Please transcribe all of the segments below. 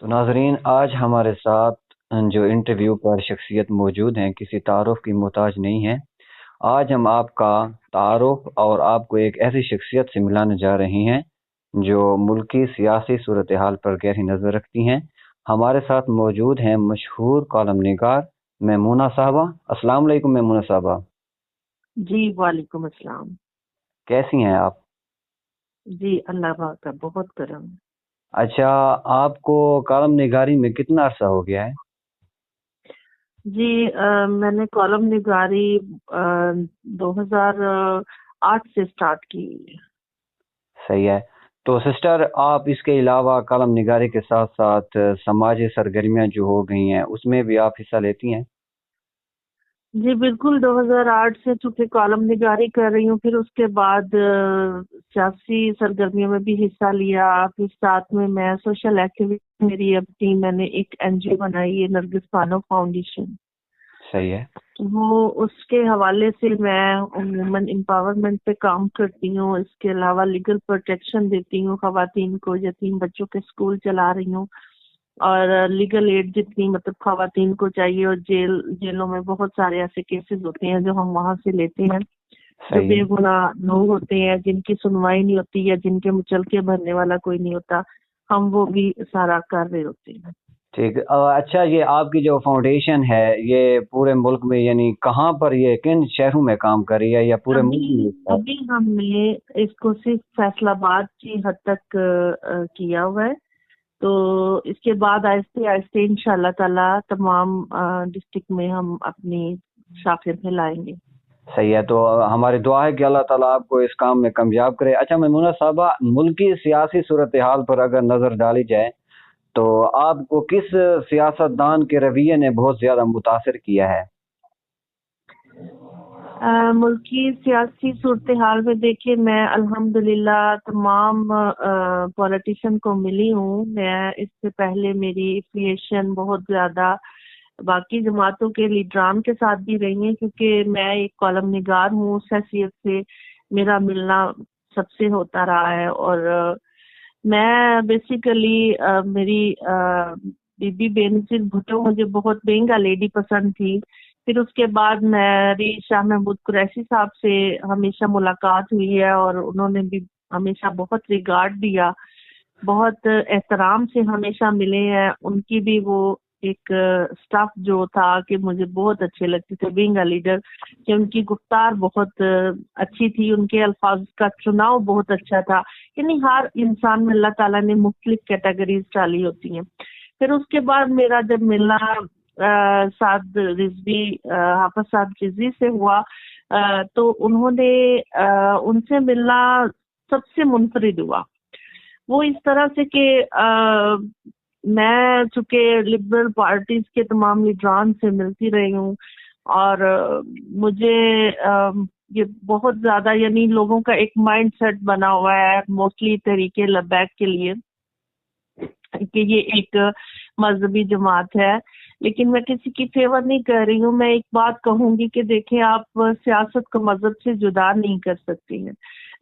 تو ناظرین، آج ہمارے ساتھ جو انٹرویو پر شخصیت موجود ہیں کسی تعارف کی محتاج نہیں ہیں۔ آج ہم آپ کا تعارف اور آپ کو ایک ایسی شخصیت سے ملانے جا رہے ہیں جو ملکی سیاسی صورتحال پر گہری نظر رکھتی ہیں۔ ہمارے ساتھ موجود ہیں مشہور کالم نگار میمونہ صاحبہ۔ السلام علیکم میمونہ صاحبہ۔ جی وعلیکم السلام۔ کیسی ہیں آپ؟ جی اللہ پاک کا بہت کرم۔ اچھا، آپ کو کالم نگاری میں کتنا عرصہ ہو گیا ہے؟ جی میں نے کالم نگاری 2008 سے سٹارٹ کی ہے۔ صحیح ہے۔ تو سسٹر، آپ اس کے علاوہ کالم نگاری کے ساتھ ساتھ سماجی سرگرمیاں جو ہو گئی ہیں اس میں بھی آپ حصہ لیتی ہیں؟ جی بالکل، 2008 سے چونکہ کالم نگاری کر رہی ہوں، پھر اس کے بعد سیاسی سرگرمیوں میں بھی حصہ لیا۔ پھر ساتھ میں سوشل ایکٹیویٹی میری اپنی میں نے ایک NGO بنائی ہے، نرگس بانو فاؤنڈیشن۔ صحیح ہے۔ وہ اس کے حوالے سے میں وومن امپاورمنٹ پہ کام کرتی ہوں۔ اس کے علاوہ لیگل پروٹیکشن دیتی ہوں خواتین کو، یتیم بچوں کے اسکول چلا رہی ہوں، اور لیگل ایڈ جتنی مطلب خواتین کو چاہیے، اور جیلوں میں بہت سارے ایسے کیسز ہوتے ہیں جو ہم وہاں سے لیتے ہیں، جو صحیح بے ہے۔ گناہ لوگ ہوتے ہیں، جن کی سنوائی نہیں ہوتی یا جن کے مچل کے بھرنے والا کوئی نہیں ہوتا، ہم وہ بھی سارا کر رہے ہوتے ہیں۔ ٹھیک۔ اچھا، یہ آپ کی جو فاؤنڈیشن ہے یہ پورے ملک میں یعنی کہاں پر، یہ کن شہروں میں کام کر رہی ہے یا پورے ملک میں؟ ابھی ہم نے اس کو صرف فیصل آباد کی حد تک کیا ہوا ہے، تو اس کے بعد آہستہ آہستہ انشاءاللہ تعالی تمام ڈسٹرکٹ میں ہم اپنی شاخیں پھیلائیں گے۔ صحیح ہے۔ تو ہماری دعا ہے کہ اللہ تعالیٰ آپ کو اس کام میں کامیاب کرے۔ اچھا میمونہ صاحبہ، ملکی سیاسی صورتحال پر اگر نظر ڈالی جائے تو آپ کو کس سیاستدان کے رویے نے بہت زیادہ متاثر کیا ہے؟ ملکی سیاسی صورتحال میں دیکھیں، میں الحمدللہ تمام پولیٹیشین کو ملی ہوں۔ میں اس سے پہلے میری افیلیشن بہت زیادہ باقی جماعتوں کے لیڈران کے ساتھ بھی رہی ہیں، کیونکہ میں ایک کالم نگار ہوں، اس حیثیت سے میرا ملنا سب سے ہوتا رہا ہے۔ اور میں بیسیکلی میری بی بی بے نظیر بھٹو مجھے بہت بینگا لیڈی پسند تھی۔ پھر اس کے بعد میری شاہ محمود قریشی صاحب سے ہمیشہ ملاقات ہوئی ہے، اور انہوں نے بھی ہمیشہ بہت ریگارڈ دیا، بہت احترام سے ہمیشہ ملے ہیں۔ ان کی بھی وہ ایک سٹاف جو تھا کہ مجھے بہت اچھے لگتے تھے بینگ اے لیڈر، کہ ان کی گفتار بہت اچھی تھی، ان کے الفاظ کا چناؤ بہت اچھا تھا۔ یعنی ہر انسان میں اللہ تعالیٰ نے مختلف کیٹیگریز ڈالی ہوتی ہیں۔ پھر اس کے بعد میرا جب ملنا سعد رضوی حافظ صاحب رضوی سے ہوا، تو انہوں نے ان سے ملنا سب سے منفرد ہوا۔ وہ اس طرح سے کہ میں چونکہ لبرل پارٹیز کے تمام لیڈران سے ملتی رہی ہوں، اور مجھے یہ بہت زیادہ یعنی لوگوں کا ایک مائنڈ سیٹ بنا ہوا ہے موسٹلی تحریک لبیک کے لیے کہ یہ ایک مذہبی جماعت ہے، لیکن میں کسی کی فیور نہیں کر رہی ہوں۔ میں ایک بات کہوں گی کہ دیکھیں، آپ سیاست کو مذہب سے جدا نہیں کر سکتی ہیں،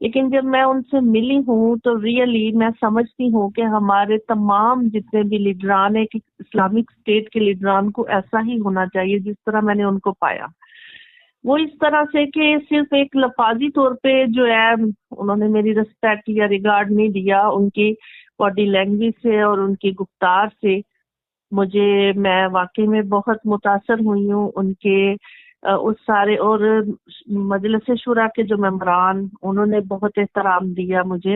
لیکن جب میں ان سے ملی ہوں تو ریئلی میں سمجھتی ہوں کہ ہمارے تمام جتنے بھی لیڈران ہیں کہ اسلامک اسٹیٹ کے لیڈران کو ایسا ہی ہونا چاہیے جس طرح میں نے ان کو پایا۔ وہ اس طرح سے کہ صرف ایک لفاظی طور پہ جو ہے انہوں نے میری ریسپیکٹ یا ریگارڈ نہیں دیا، ان کی باڈی لینگویج سے اور ان کی گفتار سے میں واقعی میں بہت متاثر ہوئی ہوں۔ ان کے اس سارے اور مجلس شورا کے جو ممبران، انہوں نے بہت احترام دیا مجھے،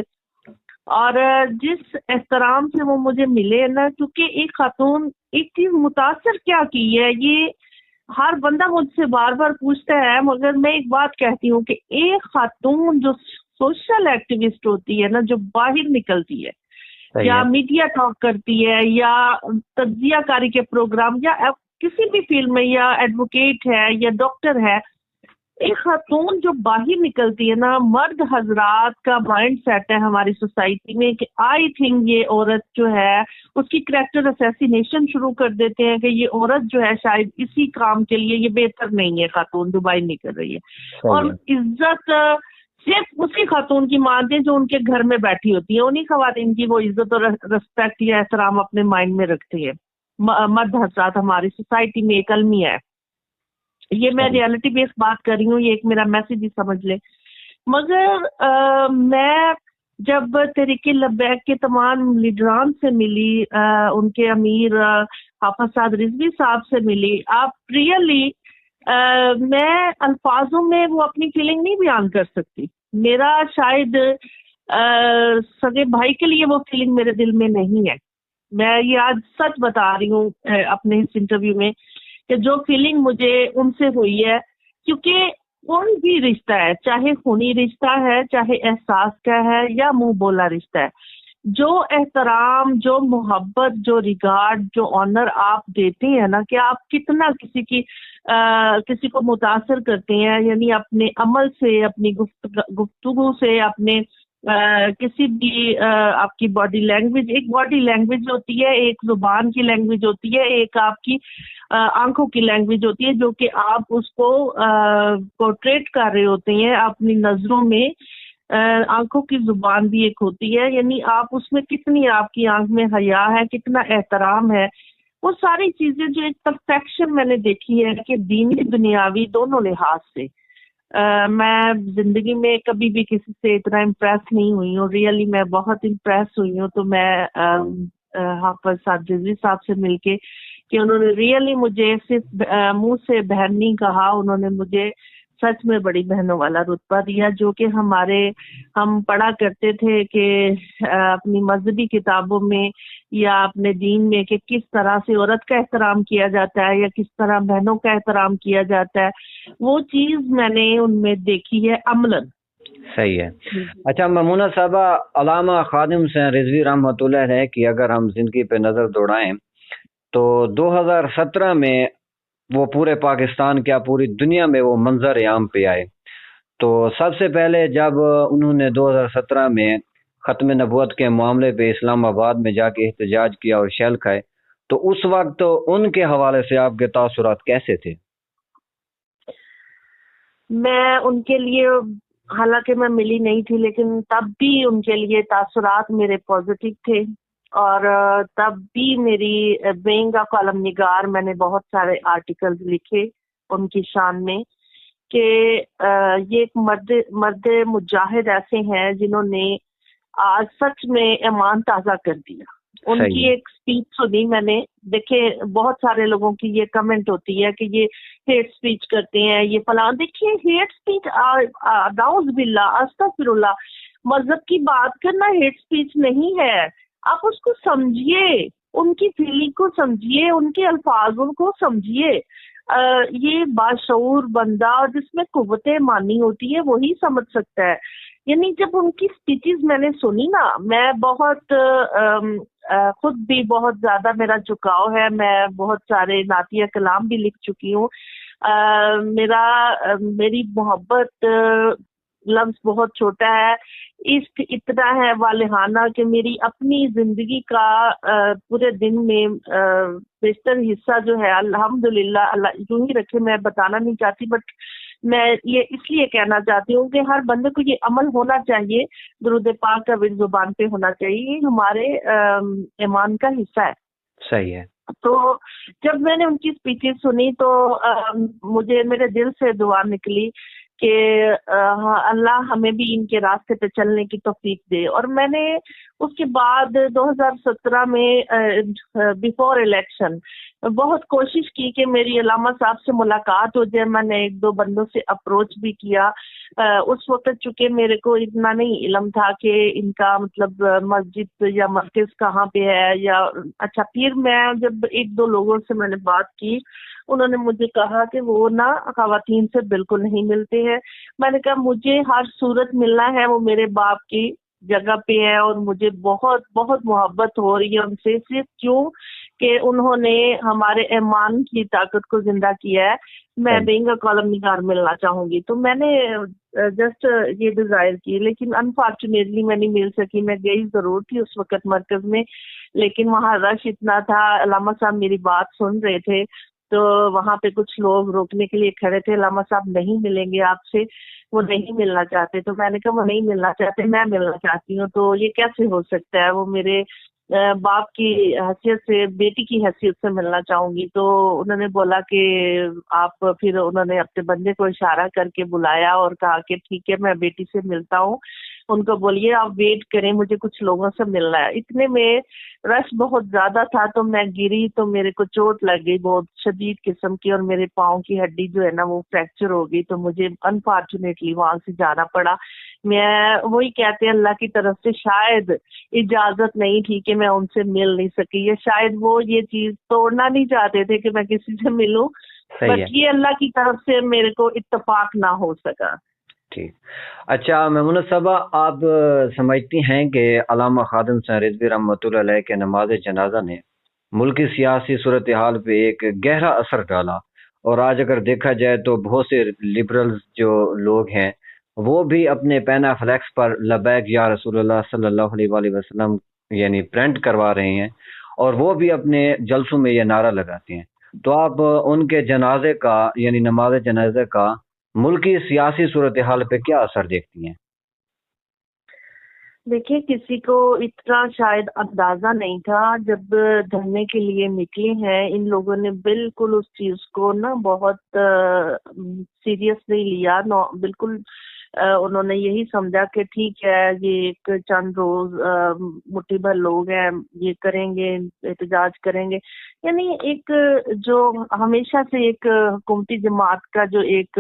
اور جس احترام سے وہ مجھے ملے نا، کیونکہ ایک خاتون ایک چیز متاثر کیا کی ہے، یہ ہر بندہ مجھ سے بار بار پوچھتا ہے، مگر میں ایک بات کہتی ہوں کہ ایک خاتون جو سوشل ایکٹیوسٹ ہوتی ہے نا، جو باہر نکلتی ہے یا میڈیا ٹاک کرتی ہے یا تجزیہ کاری کے پروگرام یا کسی بھی فیلڈ میں، یا ایڈوکیٹ ہے یا ڈاکٹر ہے، ایک خاتون جو باہر نکلتی ہے نا، مرد حضرات کا مائنڈ سیٹ ہے ہماری سوسائٹی میں کہ آئی تھنک یہ عورت جو ہے اس کی کریکٹر اسیسینیشن شروع کر دیتے ہیں کہ یہ عورت جو ہے شاید اسی کام کے لیے یہ بہتر نہیں ہے، خاتون جو باہر نکل رہی ہے۔ اور عزت صرف اسی خاتون کی مانتے ہیں جو ان کے گھر میں بیٹھی ہوتی ہیں، انہی خواتین کی وہ عزت اور رسپیکٹ یا احترام اپنے مائنڈ میں رکھتی ہے. مرد حضرات ہماری سوسائٹی میں ایک المیہ ہے. یہ میں ریالٹی بیس بات کر رہی ہوں، یہ ایک میرا میسج ہی سمجھ لے. مگر میں جب تحریک لبیک کے تمام لیڈران سے ملی، ان کے امیر حافظ سعد رضوی صاحب سے ملی، آپ ریئلی میں الفاظوں میں وہ اپنی فیلنگ نہیں بیان کر سکتی. میرا شاید سگے بھائی کے لیے وہ فیلنگ میرے دل میں نہیں ہے. میں یہ آج سچ بتا رہی ہوں اپنے اس انٹرویو میں کہ جو فیلنگ مجھے ان سے ہوئی ہے، کیونکہ کوئی بھی رشتہ ہے، چاہے خونی رشتہ ہے، چاہے احساس کا ہے یا منہ بولا رشتہ ہے، جو احترام، جو محبت، جو ریگارڈ، جو آنر آپ دیتے ہیں نا، کہ آپ کتنا کسی کو متاثر کرتے ہیں، یعنی اپنے عمل سے، اپنی گفتگو سے، اپنے کسی بھی آپ کی باڈی لینگویج، ایک باڈی لینگویج ہوتی ہے، ایک زبان کی لینگویج ہوتی ہے، ایک آپ کی آنکھوں کی لینگویج ہوتی ہے، جو کہ آپ اس کو پورٹریٹ کر رہے ہوتے ہیں اپنی نظروں میں. آنکھوں کی زبان بھی ایک ہوتی ہے، یعنی آپ اس میں کتنی آپ کی آنکھ میں حیا ہے، کتنا احترام ہے، وہ ساری چیزیں جو ایک پرفیکشن میں نے دیکھی ہے کہ دینی دنیاوی دونوں لحاظ سے. میں زندگی میں کبھی بھی کسی سے اتنا امپریس نہیں ہوئی ہوں. ریئلی میں بہت امپریس ہوئی ہوں. تو میں حافظ سعد رضوی صاحب سے مل کے کہ انہوں نے ریئلی مجھے صرف منہ سے بہن نہیں کہا، انہوں نے مجھے سچ میں بڑی بہنوں والا رتبہ دیا، جو کہ ہم پڑھا کرتے تھے کہ اپنی مذہبی کتابوں میں یا اپنے دین میں کہ کس طرح سے عورت کا احترام کیا جاتا ہے یا کس طرح بہنوں کا احترام کیا جاتا ہے، وہ چیز میں نے ان میں دیکھی ہے عملاً. صحیح ہے. اچھا ممونہ صاحبہ، علامہ خادم حسین رضوی رحمۃ اللہ علیہ کی اگر ہم زندگی پہ نظر دوڑائیں تو 2017 میں وہ پورے پاکستان کیا پوری دنیا میں وہ منظر عام پہ آئے. تو سب سے پہلے جب انہوں نے 2017 میں ختم نبوت کے معاملے پہ اسلام آباد میں جا کے احتجاج کیا اور شیل کھائے، تو اس وقت ان کے حوالے سے آپ کے تاثرات کیسے تھے؟ میں ان کے لیے حالانکہ میں ملی نہیں تھی، لیکن تب بھی ان کے لیے تاثرات میرے پازیٹیو تھے. اور تب بھی میری بینگ کالم نگار میں نے بہت سارے آرٹیکلز لکھے ان کی شان میں کہ یہ ایک مرد مجاہد ایسے ہیں جنہوں نے آج سچ میں ایمان تازہ کر دیا. ان کی ایک سپیچ سنی میں نے، دیکھے بہت سارے لوگوں کی یہ کمنٹ ہوتی ہے کہ یہ ہیٹ سپیچ کرتے ہیں، یہ فلاں. دیکھیے ہیٹ سپیچ نعوذ باللہ استغفر اللہ، مذہب کی بات کرنا ہیٹ سپیچ نہیں ہے. آپ اس کو سمجھیے، ان کی فیلنگ کو سمجھیے، ان کے الفاظوں کو سمجھیے. یہ باشعور بندہ اور جس میں قوت ایمانی ہوتی ہے وہی سمجھ سکتا ہے. یعنی جب ان کی سپیچز میں نے سنی نا، میں بہت خود بھی بہت زیادہ میرا جھکاؤ ہے، میں بہت سارے نعتیہ کلام بھی لکھ چکی ہوں. میری محبت لفظ بہت چھوٹا ہے، عشق اتنا ہے والہانہ کہ میری اپنی زندگی کا پورے دن میں بیشتر حصہ جو ہے الحمدللہ اللہ یوں ہی رکھے، میں بتانا نہیں چاہتی، بٹ میں یہ اس لیے کہنا چاہتی ہوں کہ ہر بندے کو یہ عمل ہونا چاہیے، درود پاک کا ورد زبان پہ ہونا چاہیے، یہ ہمارے ایمان کا حصہ ہے. صحیح ہے. تو جب میں نے ان کی سپیچز سنی تو مجھے میرے دل سے دعا نکلی کہ اللہ ہمیں بھی ان کے راستے پہ چلنے کی توفیق دے. اور میں نے اس کے بعد 2017 میں بیفور الیکشن بہت کوشش کی کہ میری علامہ صاحب سے ملاقات ہو جائے. میں نے ایک دو بندوں سے اپروچ بھی کیا. اس وقت چونکہ میرے کو اتنا نہیں علم تھا کہ ان کا مطلب مسجد یا مرکز کہاں پہ ہے یا اچھا. پھر میں جب ایک دو لوگوں سے میں نے بات کی، انہوں نے مجھے کہا کہ وہ نا خواتین سے بالکل نہیں ملتے ہیں. میں نے کہا مجھے ہر صورت ملنا ہے، وہ میرے باپ کی جگہ پہ ہے اور مجھے بہت بہت محبت ہو رہی ہے ان سے، صرف کیوں کہ انہوں نے ہمارے ایمان کی طاقت کو زندہ کیا ہے. میں بینگ کالم نگار ملنا چاہوں گی. تو میں نے جسٹ یہ ڈیزائر کی، لیکن انفارچونیٹلی میں نہیں مل سکی. میں گئی ضرور تھی اس وقت مرکز میں، لیکن وہاں رش اتنا تھا. علامہ صاحب میری بات سن رہے تھے تو وہاں پہ کچھ لوگ روکنے کے لیے کھڑے تھے، علامہ صاحب نہیں ملیں گے آپ سے، وہ نہیں ملنا چاہتے. تو میں نے کہا وہ نہیں ملنا چاہتے، میں ملنا چاہتی ہوں. تو یہ کیسے ہو سکتا ہے، وہ میرے باپ کی حیثیت سے، بیٹی کی حیثیت سے ملنا چاہوں گی. تو انہوں نے بولا کہ آپ، پھر انہوں نے اپنے بندے کو اشارہ کر کے بلایا اور کہا کہ ٹھیک ہے میں بیٹی سے ملتا ہوں، ان کو بولیے آپ ویٹ کریں، مجھے کچھ لوگوں سے ملنا ہے. اتنے میں رش بہت زیادہ تھا تو میں گری تو میرے کو چوٹ لگ گئی بہت شدید قسم کی، اور میرے پاؤں کی ہڈی جو ہے نا وہ فریکچر ہو گئی. تو مجھے انفارچونیٹلی وہاں سے جانا پڑا. میں وہی کہتے ہیں اللہ کی طرف سے شاید اجازت نہیں تھی کہ میں ان سے مل نہیں سکی، یا شاید وہ یہ چیز توڑنا نہیں چاہتے تھے کہ میں کسی سے ملوں، بٹ یہ اللہ کی طرف سے میرے کو اتفاق نہ ہو سکا. ٹھیک. اچھا میمونہ صاحبہ، آپ سمجھتی ہیں کہ علامہ خادم حسین رضوی رحمۃ اللہ علیہ کے نماز جنازہ نے ملکی سیاسی صورتحال پہ ایک گہرا اثر ڈالا، اور آج اگر دیکھا جائے تو بہت سے لبرلز جو لوگ ہیں وہ بھی اپنے پینا فلیکس پر لبیک یا رسول اللہ صلی اللہ علیہ وآلہ وسلم یعنی پرنٹ کروا رہے ہیں، اور وہ بھی اپنے جلسوں میں یہ نعرہ لگاتے ہیں. تو آپ ان کے جنازے کا یعنی نماز جنازے کا ملکی سیاسی صورتحال پہ کیا اثر دیکھتی ہیں؟ دیکھیے کسی کو اتنا شاید اندازہ نہیں تھا جب دھرنے کے لیے نکلے ہیں. ان لوگوں نے بالکل اس چیز کو نا بہت سیریس نہیں لیا، بالکل انہوں نے یہی سمجھا کہ ٹھیک ہے یہ ایک چند روز مٹھی بھر لوگ ہیں، یہ کریں گے، احتجاج کریں گے. یعنی ایک جو ہمیشہ سے ایک حکومتی جماعت کا جو ایک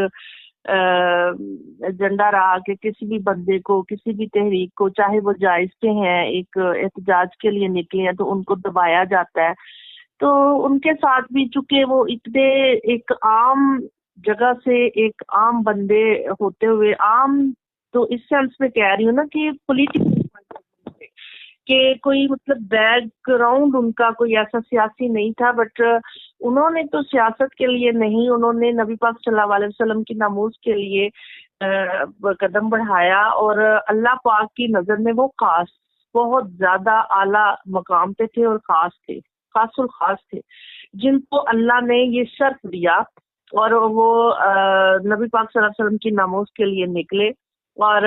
ایجنڈا رہا کہ کسی بھی بندے کو، کسی بھی تحریک کو، چاہے وہ جائز پہ ہیں، ایک احتجاج کے لیے نکلے ہیں تو ان کو دبایا جاتا ہے. تو ان کے ساتھ بھی چونکہ وہ اتنے ایک عام جگہ سے ایک عام بندے ہوتے ہوئے، عام تو اس سینس میں کہہ رہی ہوں نا کہ پولیٹیکل کہ کوئی مطلب بیک گراؤنڈ ان کا کوئی ایسا سیاسی نہیں تھا، بٹ انہوں نے تو سیاست کے لیے نہیں، انہوں نے نبی پاک صلی اللہ علیہ وسلم کی ناموز کے لیے قدم بڑھایا. اور اللہ پاک کی نظر میں وہ خاص، بہت زیادہ اعلیٰ مقام پہ تھے اور خاص تھے، خاص الخاص تھے، جن کو اللہ نے یہ شرف دیا. اور وہ نبی پاک صلی اللہ علیہ وسلم کی ناموز کے لیے نکلے، اور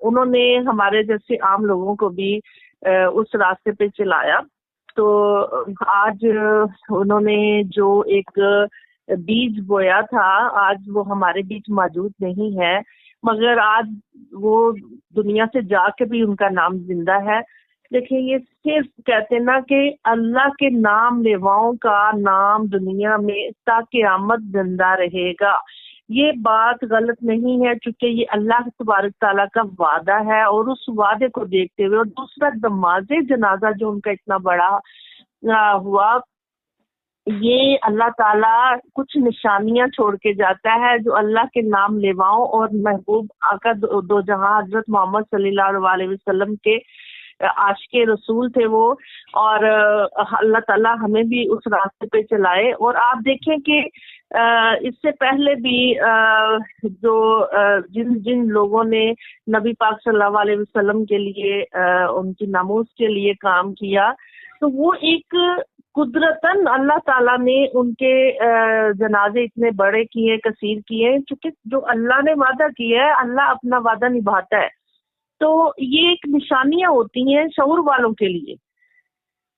انہوں نے ہمارے جیسے عام لوگوں کو بھی اس راستے پہ چلایا. تو آج انہوں نے جو ایک بیج بویا تھا آج وہ ہمارے بیچ موجود نہیں ہے، مگر آج وہ دنیا سے جا کے بھی ان کا نام زندہ ہے. دیکھیں یہ صرف کہتے ہیں نا کہ اللہ کے نام لیواؤں کا نام دنیا میں تا قیامت زندہ رہے گا. یہ بات غلط نہیں ہے چونکہ یہ اللہ تبارک تعالیٰ کا وعدہ ہے، اور اس وعدے کو دیکھتے ہوئے، اور دوسرا نماز جنازہ جو ان کا اتنا بڑا ہوا، یہ اللہ تعالیٰ کچھ نشانیاں چھوڑ کے جاتا ہے جو اللہ کے نام لیواؤں اور محبوب آقا دو جہاں حضرت محمد صلی اللہ علیہ وسلم کے عاشق رسول تھے وہ. اور اللہ تعالیٰ ہمیں بھی اس راستے پہ چلائے. اور آپ دیکھیں کہ اس سے پہلے بھی جو جن لوگوں نے نبی پاک صلی اللہ علیہ وسلم کے لیے ان کی ناموز کے لیے کام کیا، تو وہ ایک قدرتاً اللہ تعالیٰ نے ان کے جنازے اتنے بڑے کیے، کثیر کیے، چونکہ جو اللہ نے وعدہ کیا ہے اللہ اپنا وعدہ نبھاتا ہے. تو یہ ایک نشانیاں ہوتی ہیں شعور والوں کے لیے.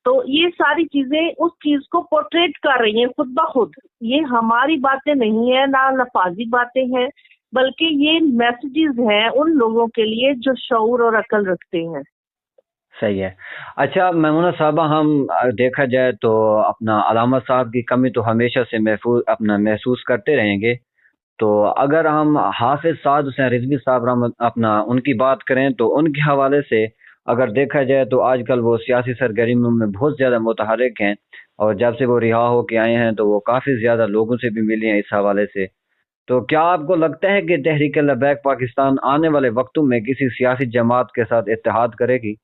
تو یہ ساری چیزیں اس چیز کو پورٹریٹ کر رہی ہیں خود بخود. یہ ہماری باتیں نہیں ہیں، نہ لفاظی باتیں ہیں، بلکہ یہ میسیجز ہیں ان لوگوں کے لیے جو شعور اور عقل رکھتے ہیں. صحیح ہے. اچھا میمونہ صاحبہ، ہم دیکھا جائے تو اپنا علامہ صاحب کی کمی تو ہمیشہ سے محسوس کرتے رہیں گے. تو اگر ہم حافظ سعد حسین رضوی صاحب اپنا ان کی بات کریں تو ان کے حوالے سے اگر دیکھا جائے تو آج کل وہ سیاسی سرگرمیوں میں بہت زیادہ متحرک ہیں، اور جب سے وہ رہا ہو کے آئے ہیں تو وہ کافی زیادہ لوگوں سے بھی ملے ہیں اس حوالے سے. تو کیا آپ کو لگتا ہے کہ تحریک لبیک پاکستان آنے والے وقتوں میں کسی سیاسی جماعت کے ساتھ اتحاد کرے گی؟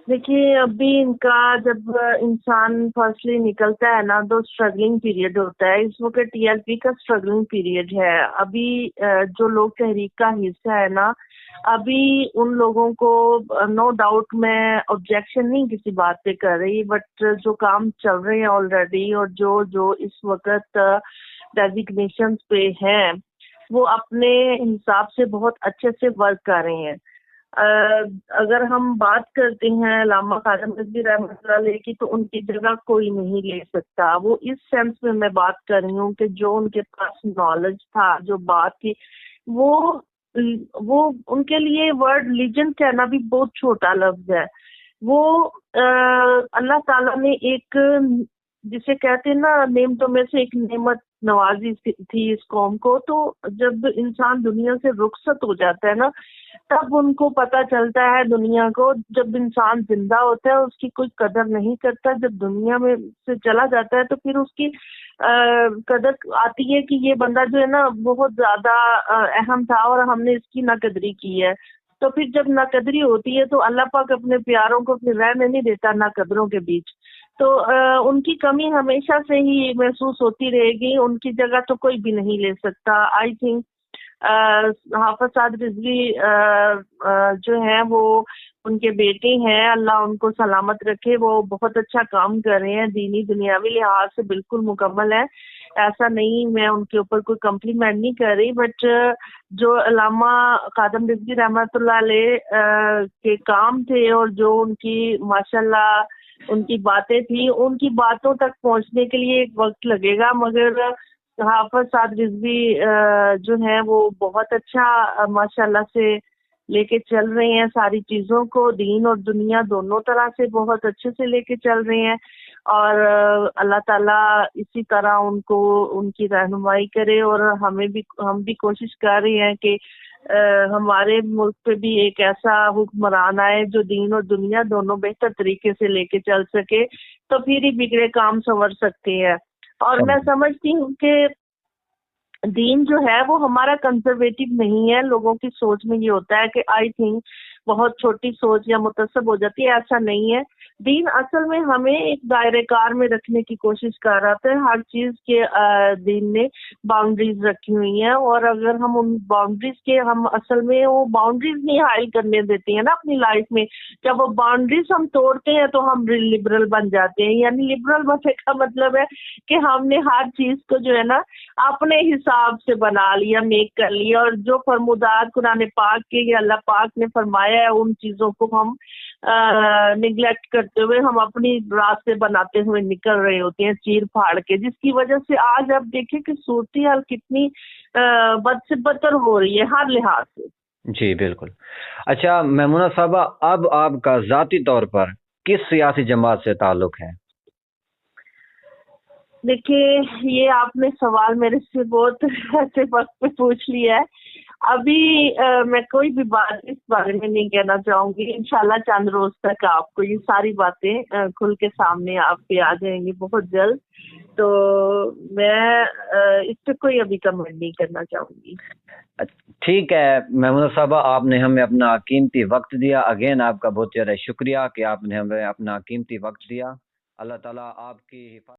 دیکھیے ابھی ان کا جب انسان فرسٹلی نکلتا ہے نا تو اسٹرگلنگ پیریڈ ہوتا ہے. اس وقت ٹی ایل پی کا اسٹرگلنگ پیریڈ ہے. ابھی جو لوگ تحریک کا حصہ ہے نا ابھی ان لوگوں کو نو ڈاؤٹ میں آبجیکشن نہیں کسی بات پہ کر رہی، بٹ جو کام چل رہے ہیں آلریڈی اور جو اس وقت ڈیزگنیشن پہ ہیں وہ اپنے حساب سے بہت اچھے سے ورک کر رہے ہیں. اگر ہم بات کرتے ہیں علامہ خواجہ نصیر رحمۃ اللہ علیہ کی تو ان کی جگہ کوئی نہیں لے سکتا. وہ اس سینس میں بات کر رہی ہوں کہ جو ان کے پاس نالج تھا، جو بات کی، وہ ان کے لیے ورڈ لیجنڈ کہنا بھی بہت چھوٹا لفظ ہے. وہ اللہ تعالیٰ نے ایک جسے کہتے ہیں نا نعمتوں میں سے ایک نعمت نوازی تھی اس قوم کو. تو جب انسان دنیا سے رخصت ہو جاتا ہے نا تب ان کو پتہ چلتا ہے دنیا کو. جب انسان زندہ ہوتا ہے اس کی کوئی قدر نہیں کرتا، جب دنیا میں سے چلا جاتا ہے تو پھر اس کی قدر آتی ہے کہ یہ بندہ جو ہے نا بہت زیادہ اہم تھا اور ہم نے اس کی ناقدری کی ہے. تو پھر جب ناقدری ہوتی ہے تو اللہ پاک اپنے پیاروں کو پھر رہنے نہیں دیتا ناقدروں کے بیچ. تو ان کی کمی ہمیشہ سے ہی محسوس ہوتی رہے گی. ان کی جگہ تو کوئی بھی نہیں لے سکتا. آئی تھنک حافظ سعد رضوی جو ہیں وہ ان کے بیٹے ہیں، اللہ ان کو سلامت رکھے. وہ بہت اچھا کام کر رہے ہیں، دینی دنیاوی لحاظ سے بالکل مکمل ہے. ایسا نہیں، میں ان کے اوپر کوئی کمپلیمنٹ نہیں کر رہی، بٹ جو علامہ خواجہ رضوی رحمۃ اللہ علیہ کے کام تھے اور جو ان کی ماشاءاللہ ان کی باتیں تھیں، ان کی باتوں تک پہنچنے کے لیے ایک وقت لگے گا. مگر حافظ سعد رضوی جو ہیں وہ بہت اچھا ماشاءاللہ سے لے کے چل رہے ہیں ساری چیزوں کو، دین اور دنیا دونوں طرح سے بہت اچھے سے لے کے چل رہے ہیں. اور اللہ تعالیٰ اسی طرح ان کو ان کی رہنمائی کرے. اور ہم بھی کوشش کر رہے ہیں کہ ہمارے ملک پہ بھی ایک ایسا حکمران آئے جو دین اور دنیا دونوں بہتر طریقے سے لے کے چل سکے، تو پھر ہی بگڑے کام سنور سکتے ہیں. اور میں سمجھتی ہوں کہ دین جو ہے وہ ہمارا کنزرویٹو نہیں ہے. لوگوں کی سوچ میں یہ ہوتا ہے کہ آئی تھنک بہت چھوٹی سوچ یا متصب ہو جاتی ہے. ایسا نہیں ہے. دین اصل میں ہمیں ایک دائرے کار میں رکھنے کی کوشش کر رہا تھا. ہر چیز کے دین نے باؤنڈریز رکھی ہوئی ہیں، اور اگر ہم ان باؤنڈریز کے ہم اصل میں وہ باؤنڈریز نہیں حائل کرنے دیتے ہیں نا اپنی لائف میں. جب وہ باؤنڈریز ہم توڑتے ہیں تو ہم لبرل بن جاتے ہیں. یعنی لبرل بننے کا مطلب ہے کہ ہم نے ہر چیز کو جو ہے نا اپنے حساب سے بنا لیا، میک کر لیا، اور جو فرمودات قرآن پاک کے یا اللہ پاک نے فرمایا ہے ان چیزوں کو ہم نگلیکٹ کرتے ہوئے ہم اپنی راستے بناتے ہوئے نکل رہے ہوتے ہیں چیر پھاڑ کے، جس کی وجہ سے آج آپ دیکھیں کہ صورتحال کتنی بد سے بدتر ہو رہی ہے ہر لحاظ سے. جی بالکل. اچھا میمونہ صاحبہ، اب آپ کا ذاتی طور پر کس سیاسی جماعت سے تعلق ہے؟ دیکھیے یہ آپ نے سوال میرے سے بہت ایسے وقت پہ پوچھ لیا ہے. ابھی میں کوئی بھی بات اس بارے میں نہیں کہنا چاہوں گی. انشاءاللہ چند روز تک آپ کو یہ ساری باتیں کھل کے سامنے آپ پہ آ جائیں گی بہت جلد. تو میں اس پہ کوئی ابھی کمنٹ نہیں کرنا چاہوں گی. ٹھیک ہے میمونہ صاحبہ، آپ نے ہمیں اپنا قیمتی وقت دیا. اگین آپ کا بہت زیادہ شکریہ کہ آپ نے ہمیں اپنا قیمتی وقت دیا. اللہ تعالیٰ آپ کی